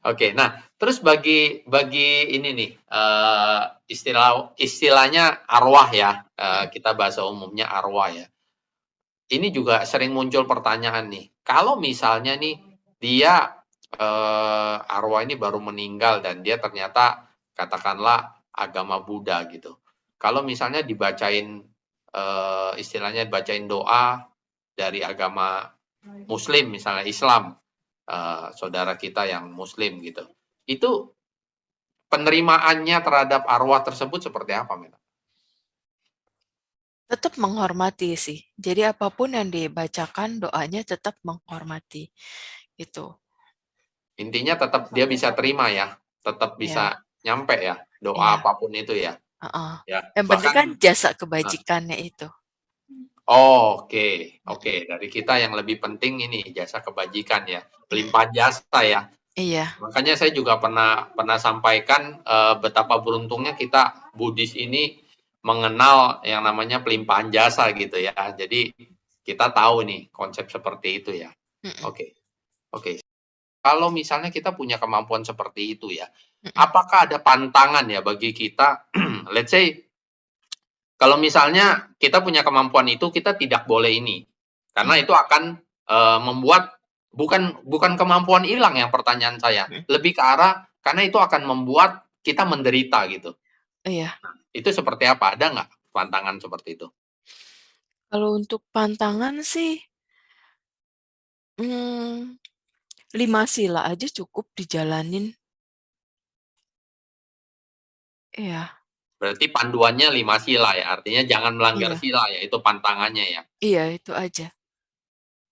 Oke, nah terus bagi ini nih, istilahnya arwah ya, Mhm. kita bahasa umumnya arwah ya. Ini juga sering muncul pertanyaan nih, kalau misalnya nih dia, arwah ini baru meninggal dan dia ternyata katakanlah agama Buddha gitu. Kalau misalnya dibacain, istilahnya dibacain doa dari agama Muslim misalnya Islam, saudara kita yang Muslim gitu, itu penerimaannya terhadap arwah tersebut seperti apa, Mela? Tetap menghormati sih. Jadi apapun yang dibacakan doanya tetap menghormati, gitu. Intinya tetap dia bisa terima ya, tetap bisa Ya, nyampe ya, doa iya, apapun itu ya? heeh. Ya, Yang penting bahkan kan jasa nah, kebajikannya itu. oke oke, Mhm. dari kita yang lebih penting ini jasa kebajikan ya, pelimpahan jasa ya. Iya, Makanya saya juga pernah pernah sampaikan, betapa beruntungnya kita Buddhis ini mengenal yang namanya pelimpahan jasa gitu ya. Jadi kita tahu nih konsep seperti itu ya. mhm, Oke oke. Kalau misalnya kita punya kemampuan seperti itu ya, mhm, apakah ada pantangan ya bagi kita, let's say kalau misalnya kita punya kemampuan itu, kita tidak boleh ini, karena iya, itu akan, membuat bukan bukan kemampuan hilang yang pertanyaan saya, mhm, lebih ke arah karena itu akan membuat kita menderita gitu. iya. Itu seperti apa? Ada nggak pantangan seperti itu? Kalau untuk pantangan sih, mmm, 5 sila aja cukup dijalanin. Iya, Berarti panduannya 5 sila ya, artinya jangan melanggar iya, sila ya, itu pantangannya ya? iya itu aja.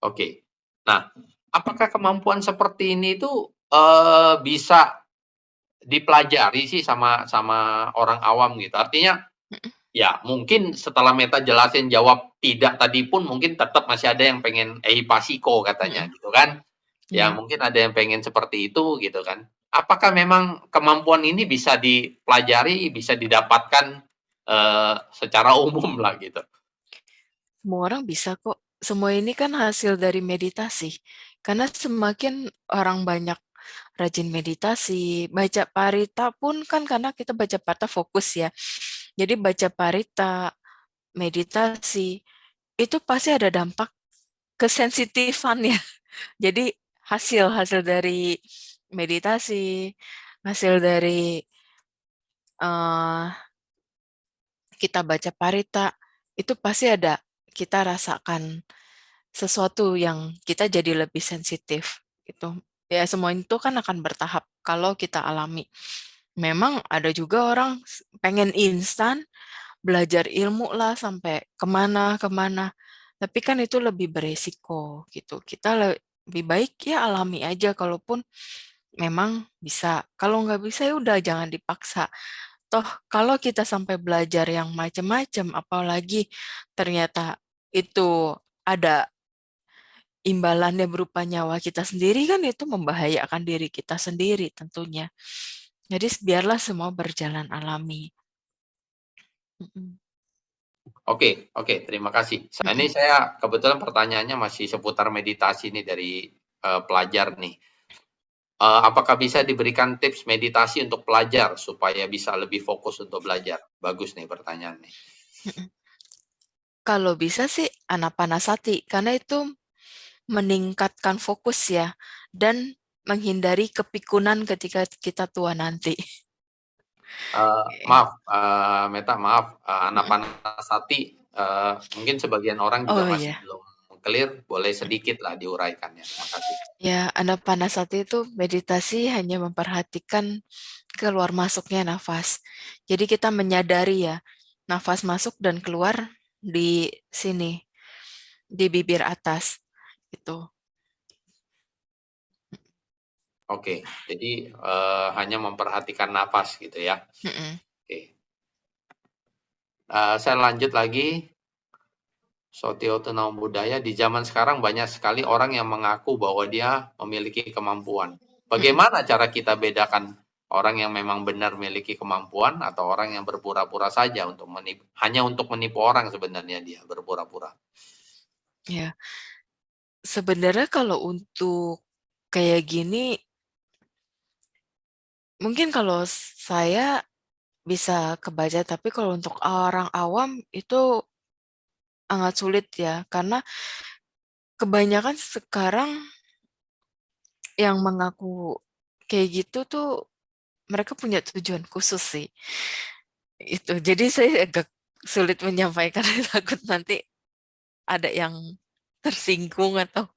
Oke. Nah, apakah kemampuan seperti ini tuh, bisa dipelajari sih sama sama orang awam gitu? Artinya, Mhm, ya mungkin setelah Meta jelasin jawab tidak tadi pun mungkin tetap masih ada yang pengen eipasiko katanya mhm, gitu kan. Ya iya. mungkin ada yang pengen seperti itu gitu kan. Apakah memang kemampuan ini bisa dipelajari, bisa didapatkan, secara umum lah gitu? Semua orang bisa kok. Semua ini kan hasil dari meditasi. Karena semakin orang banyak rajin meditasi, baca parita pun kan karena kita baca parita fokus ya. Jadi baca parita, meditasi, itu pasti ada dampak kesensitifannya. Jadi hasil-hasil dari meditasi, hasil dari eh, kita baca parita, itu pasti ada kita rasakan sesuatu yang kita jadi lebih sensitif gitu. Ya semua itu kan akan bertahap kalau kita alami. Memang ada juga orang pengen instan, belajar ilmu lah sampai kemana-kemana. Tapi kan itu lebih beresiko gitu. Kita lebih baik ya alami aja kalaupun memang bisa. Kalau nggak bisa ya udah jangan dipaksa. Toh kalau kita sampai belajar yang macam-macam, apalagi ternyata itu ada imbalannya berupa nyawa kita sendiri kan itu membahayakan diri kita sendiri tentunya. Jadi biarlah semua berjalan alami. Mhm, Oke oke, terima kasih. Ini mhm, saya kebetulan pertanyaannya masih seputar meditasi nih dari, pelajar nih. Apakah bisa diberikan tips meditasi untuk pelajar supaya bisa lebih fokus untuk belajar? Bagus nih pertanyaannya. mhm. Kalau bisa sih anapanasati karena itu meningkatkan fokus ya dan menghindari kepikunan ketika kita tua nanti. Maaf, Meta, maaf, Mhm. Anapanasati, mungkin sebagian orang juga Oh masih iya. belum clear, boleh sedikit lah diuraikan ya? Makasih. Ya, anapanasati itu meditasi hanya memperhatikan keluar masuknya nafas. Jadi kita menyadari ya, nafas masuk dan keluar di sini, di bibir atas. Itu. Oke, jadi, hanya memperhatikan napas gitu ya? Mm-mm. Oke, saya lanjut lagi. Sotioto Naum Budaya, di zaman sekarang banyak sekali orang yang mengaku bahwa dia memiliki kemampuan. Mm-mm. Bagaimana cara kita bedakan orang yang memang benar memiliki kemampuan atau orang yang berpura-pura saja untuk menipu, hanya untuk menipu orang sebenarnya dia berpura-pura. Ya, sebenarnya kalau untuk kayak gini mungkin kalau saya bisa kebaca, tapi kalau untuk orang awam itu sangat sulit ya, karena kebanyakan sekarang yang mengaku kayak gitu tuh mereka punya tujuan khusus sih. Itu. Jadi saya agak sulit menyampaikan takut nanti ada yang tersinggung atau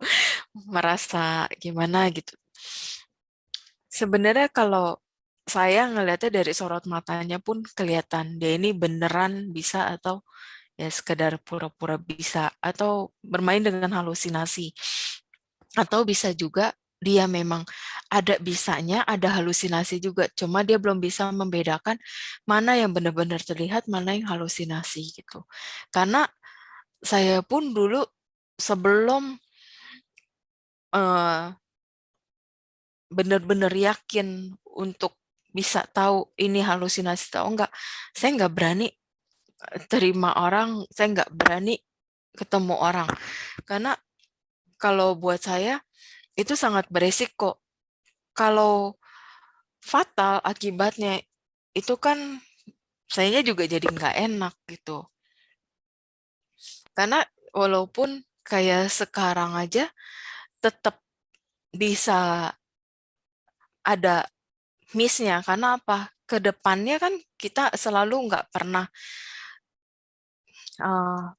merasa gimana gitu. Sebenarnya kalau saya ngelihatnya dari sorot matanya pun kelihatan dia ini beneran bisa atau ya sekedar pura-pura bisa atau bermain dengan halusinasi. Atau bisa juga dia memang ada bisanya, ada halusinasi juga. Cuma dia belum bisa membedakan mana yang benar-benar terlihat, mana yang halusinasi gitu. Karena saya pun dulu sebelum benar-benar yakin untuk bisa tahu ini halusinasi atau enggak, saya nggak berani terima orang, saya nggak berani ketemu orang. Karena kalau buat saya itu sangat beresiko. Kalau fatal akibatnya itu kan sayanya juga jadi nggak enak gitu. Karena walaupun kayak sekarang aja tetap bisa ada miss-nya. Karena apa? Kedepannya kan kita selalu nggak pernah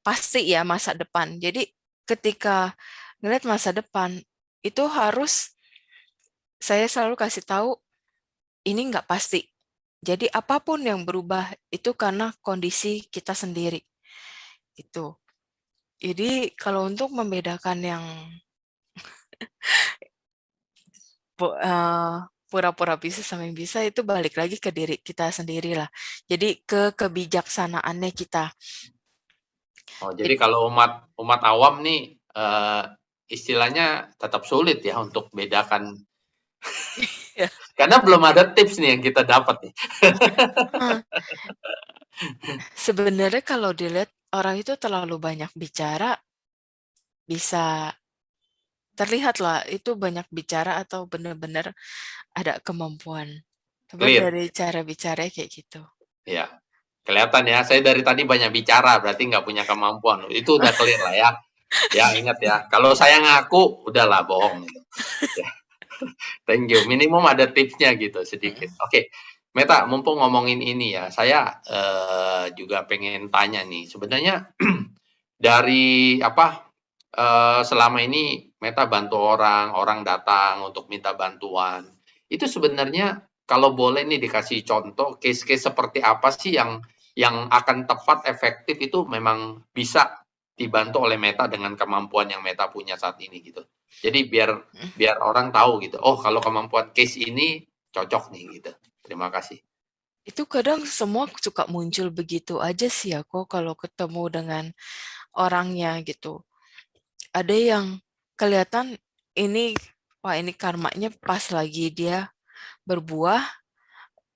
pasti ya masa depan. Jadi ketika ngeliat masa depan itu harus saya selalu kasih tahu ini nggak pasti. Jadi apapun yang berubah itu karena kondisi kita sendiri. Itu. Jadi kalau untuk membedakan yang pura-pura bisa sama yang bisa itu balik lagi ke diri kita sendiri lah. Jadi ke kebijaksanaannya kita. Oh, jadi kalau umat awam nih istilahnya tetap sulit ya untuk bedakan karena belum ada tips nih yang kita dapat nih. Sebenarnya kalau dilihat orang itu terlalu banyak bicara bisa terlihat lah itu banyak bicara atau benar-benar ada kemampuan. Coba Clear. dari cara bicara kayak gitu. Ya, kelihatan ya. Saya dari tadi banyak bicara, berarti nggak punya kemampuan. Itu udah clear lah ya. Ya, ingat ya. Kalau saya ngaku, udahlah bohong. Gitu. Ya, thank you. Minimum ada tipsnya gitu sedikit. Oke, Meta, mumpung ngomongin ini ya, saya juga pengen tanya nih. Sebenarnya dari apa selama ini Meta bantu orang, orang datang untuk minta bantuan. Itu sebenarnya kalau boleh nih dikasih contoh case-case seperti apa sih yang akan tepat efektif itu memang bisa dibantu oleh Meta dengan kemampuan yang Meta punya saat ini gitu. Jadi biar orang tahu gitu. Oh, kalau kemampuan case ini cocok nih gitu. Terima kasih. Itu kadang semua suka muncul begitu aja sih aku kalau ketemu dengan orangnya gitu. Ada yang kelihatan ini, wah ini karmanya pas lagi dia berbuah,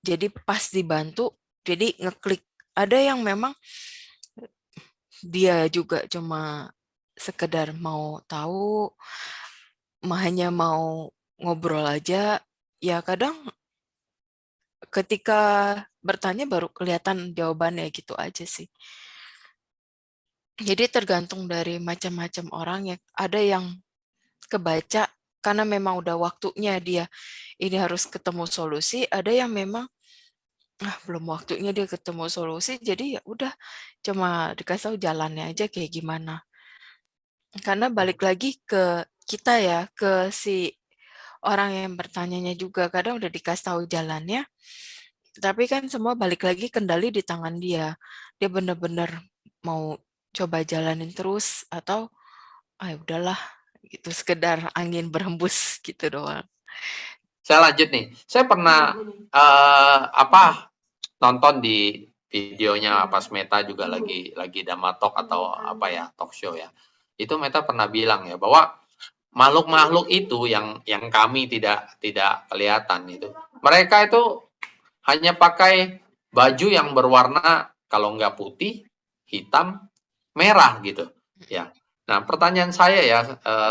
jadi pas dibantu, jadi ngeklik. Ada yang memang dia juga cuma sekedar mau tahu, hanya mau ngobrol aja. Ya kadang ketika bertanya baru kelihatan jawabannya gitu aja sih. Jadi tergantung dari macam-macam orang ya. Ada yang kebaca karena memang udah waktunya dia ini harus ketemu solusi, ada yang memang belum waktunya dia ketemu solusi, jadi ya udah cuma dikasih tahu jalannya aja kayak gimana. Karena balik lagi ke kita ya, ke si orang yang bertanyanya juga kadang udah dikasih tahu jalannya, tapi kan semua balik lagi kendali di tangan dia. Dia benar-benar mau coba jalanin terus atau udahlah gitu sekedar angin berhembus gitu doang. Saya lanjut nih. Saya pernah nonton di videonya pas Meta juga lagi Damatok atau apa ya talk show ya. Itu Meta pernah bilang ya bahwa makhluk-makhluk itu yang kami tidak kelihatan itu. Mereka itu hanya pakai baju yang berwarna kalau nggak putih, hitam, merah gitu. Ya. Nah, pertanyaan saya ya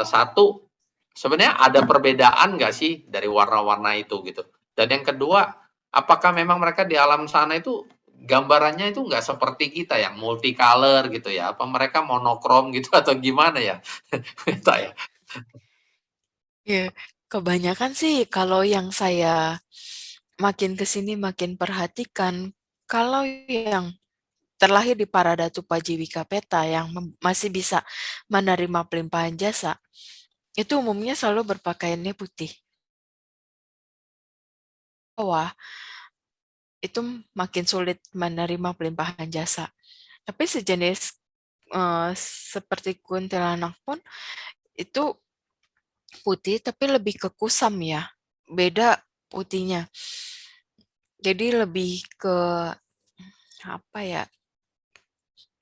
satu sebenarnya ada perbedaan nggak sih dari warna-warna itu gitu? Dan yang kedua, apakah memang mereka di alam sana itu gambarannya itu nggak seperti kita yang multicolor gitu ya? Apa mereka monokrom gitu atau gimana ya? Meta ya? Ya, kebanyakan sih kalau yang saya makin ke sini makin perhatikan, kalau yang terlahir di Paradatu Pajiwika Peta yang masih bisa menerima pelimpahan jasa, itu umumnya selalu berpakaiannya putih. Bawah, itu makin sulit menerima pelimpahan jasa. Tapi sejenis seperti kuntilanak pun itu putih tapi lebih ke kusam ya. Beda putihnya. Jadi lebih ke apa ya?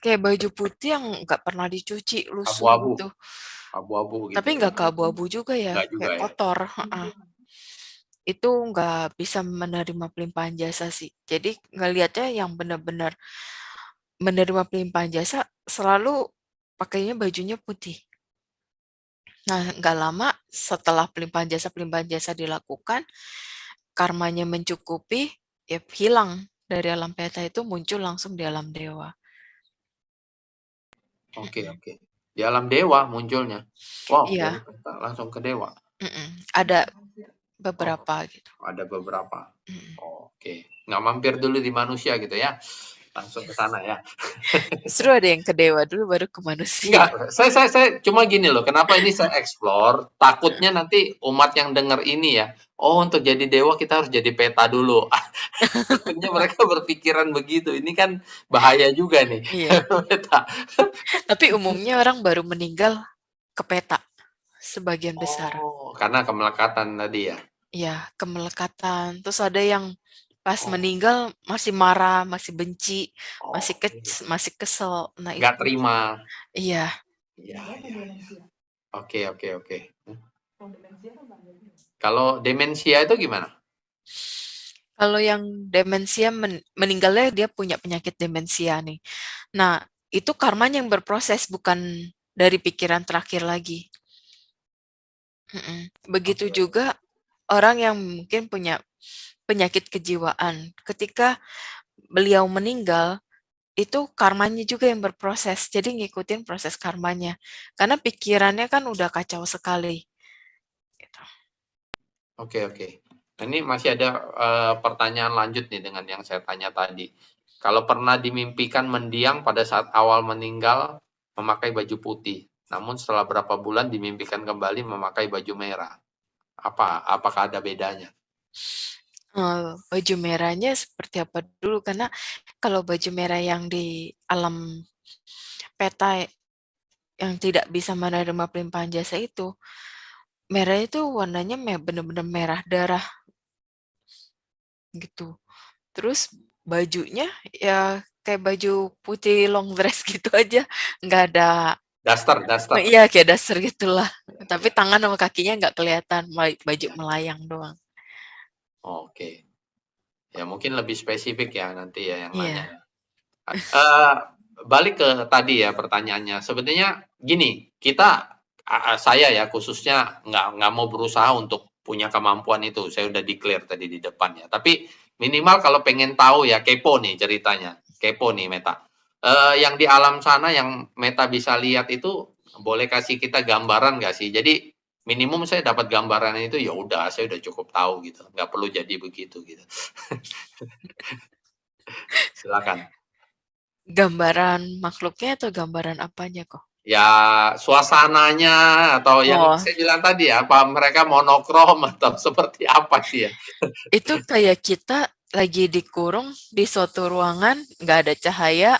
Kayak baju putih yang nggak pernah dicuci, lusuh Abu-abu, gitu. abu-abu Tapi gitu. nggak ke abu-abu juga ya, Nggak juga kayak ya? kotor. Itu nggak bisa menerima pelimpahan jasa sih. Jadi ngelihatnya yang benar-benar menerima pelimpahan jasa selalu pakainya bajunya putih. Nah, nggak lama setelah pelimpahan jasa dilakukan, karmanya mencukupi, ya hilang dari alam peta itu muncul langsung di alam dewa. Oke, oke. Di alam dewa munculnya. Wow, dari Iya, peta langsung ke dewa. ada Oh, beberapa gitu. ada beberapa. Oke. Nggak mampir dulu di manusia gitu ya? Langsung ke sana ya? Justru ada yang ke dewa dulu baru ke manusia. Enggak, saya cuma gini loh, kenapa ini saya explore, takutnya nanti umat yang dengar ini ya, oh untuk jadi dewa kita harus jadi peta dulu. Takutnya mereka berpikiran begitu, ini kan bahaya juga nih, Iya, peta. tapi umumnya orang baru meninggal ke peta sebagian besar. Oh, karena kemelekatan tadi ya? Iya, kemelekatan. Terus ada yang pas Oh, meninggal masih marah, masih benci, oh, iya. masih kesel. Nah Nggak itu, terima. iya. Iya, iya, iya. Oke, oke, oke. Kalau demensia itu gimana? Kalau yang demensia meninggalnya dia punya penyakit demensia nih. Nah, itu karmanya yang berproses bukan dari pikiran terakhir lagi. Begitu Oke, oke. juga orang yang mungkin punya penyakit kejiwaan. Ketika beliau meninggal, itu karmanya juga yang berproses. Jadi ngikutin proses karmanya. Karena pikirannya kan udah kacau sekali. Gitu. Oke, oke. Nah, ini masih ada pertanyaan lanjut nih dengan yang saya tanya tadi. Kalau pernah dimimpikan mendiang pada saat awal meninggal memakai baju putih, namun setelah berapa bulan dimimpikan kembali memakai baju merah. Apakah ada bedanya? Baju merahnya seperti apa dulu? Karena kalau baju merah yang di alam peta yang tidak bisa menerima pelimpahan jasa itu, merah itu warnanya benar-benar merah darah gitu. Terus bajunya ya kayak baju putih long dress gitu aja, nggak ada, Daster, daster. iya kayak dasar gitulah. Ya, Tapi ya. tangan sama kakinya nggak kelihatan, baju Ya. melayang doang. Oke. Ya mungkin lebih spesifik ya nanti ya yang nanya Iya, ya. Balik ke tadi ya pertanyaannya. Sebenarnya gini, saya ya khususnya nggak mau berusaha untuk punya kemampuan itu. Saya udah declare tadi di depan ya. Tapi minimal kalau pengen tahu ya kepo nih ceritanya. Kepo nih Meta. Yang di alam sana yang Meta bisa lihat itu boleh kasih kita gambaran nggak sih? Jadi minimum saya dapat gambaran itu ya udah saya udah cukup tahu gitu. Nggak perlu jadi begitu gitu. Silakan. gambaran makhluknya atau gambaran apanya kok? Ya, suasananya atau yang Oh, saya bilang tadi ya, apa mereka monokrom atau seperti apa sih ya? itu kayak kita lagi dikurung di suatu ruangan, nggak ada cahaya,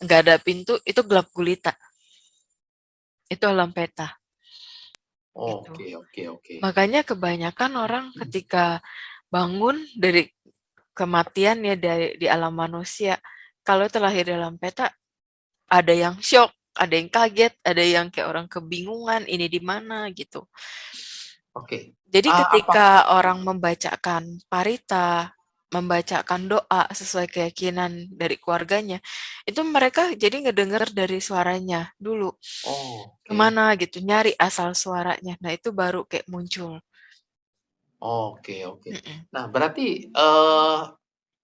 nggak ada pintu, itu gelap gulita. Itu alam peta. Gitu. Oke, oke, oke. Makanya kebanyakan orang ketika bangun dari kematian ya di alam manusia, kalau terlahir dalam peta, ada yang shock, ada yang kaget, ada yang kayak orang kebingungan, ini di mana gitu. Oke. Jadi Apa ketika orang membacakan parita, membacakan doa sesuai keyakinan dari keluarganya, itu mereka jadi ngedenger dari suaranya dulu. oke. Kemana gitu, nyari asal suaranya. Nah itu baru kayak muncul. Oke oke. Mhm, Nah berarti,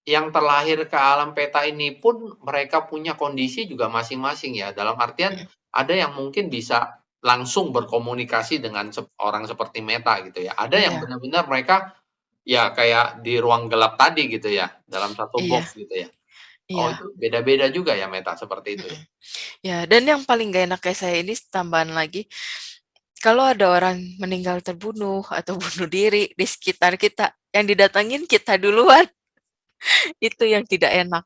yang terlahir ke alam peta ini pun mereka punya kondisi juga masing-masing ya, dalam artian mhm. ada yang mungkin bisa langsung berkomunikasi dengan orang seperti Meta gitu ya, ada yang Iya benar-benar mereka ya kayak di ruang gelap tadi gitu ya, dalam satu iya box gitu ya. Oh iya, itu beda-beda juga ya Meta seperti itu ya? mhm. Ya, dan yang paling nggak enaknya saya ini tambahan lagi, kalau ada orang meninggal terbunuh atau bunuh diri di sekitar kita, yang didatangin kita duluan, itu yang tidak enak.